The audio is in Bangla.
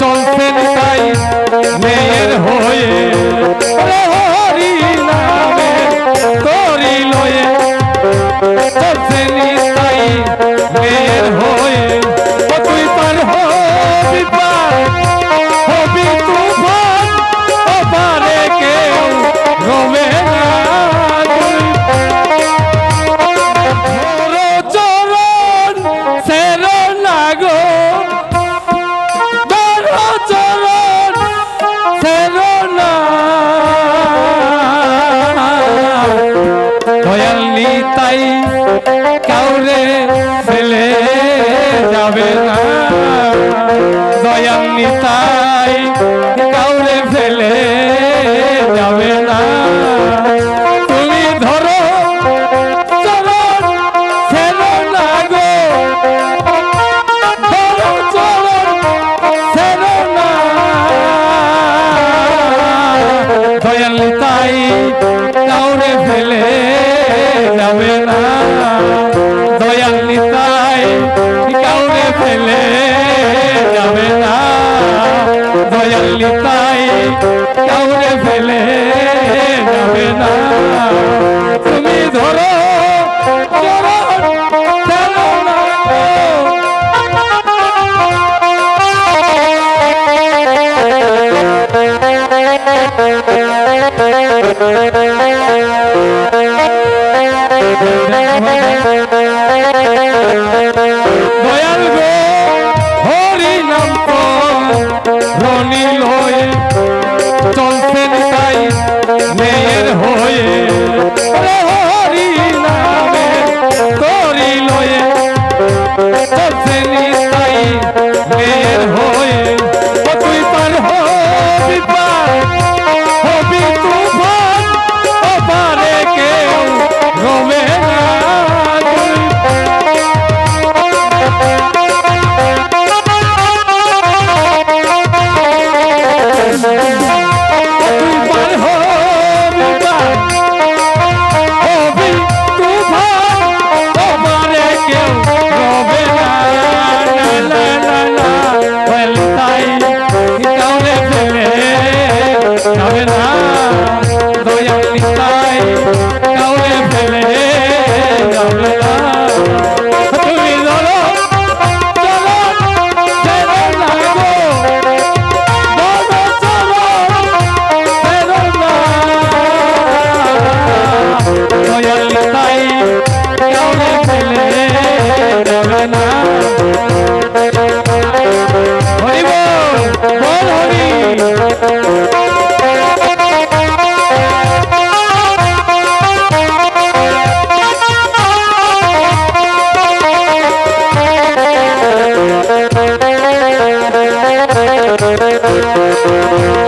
চলছেন তাই মেয়ের হয়ে হরি নামে তরি লয়ে চলছেন তাই মেয়ের হয়ে তুই পার হবি তুফান ওপারে কেউ রবে না চরণ সের নাগো চরণ সের না দয়াল নিতাই কাউরে ফেলে যাবে না দয়াল নিতাই কাউরে ফেলে যাবে না তুমি ধরো চরণ ছেড় না গো ধরো চরণ ছেড় না দয়াল নিতাই কাউরে ফেলে যাবে না দয়াল নিতাই কাউরে ফেলে যাবে না দয়াল নিতাই কাউরে ফেলে যাবে না তুমি ধরো চরণ ছেড়ো না দয়াল গো হরি নাম রনি লয়ে চলছেন তাই মেয়ের হয়ে হরি নামে তরি লয়ে চলছেন তাই মেয়ের হয়ে তুই পার হবি তুফান ওপারে কেউ রবে না Thank you.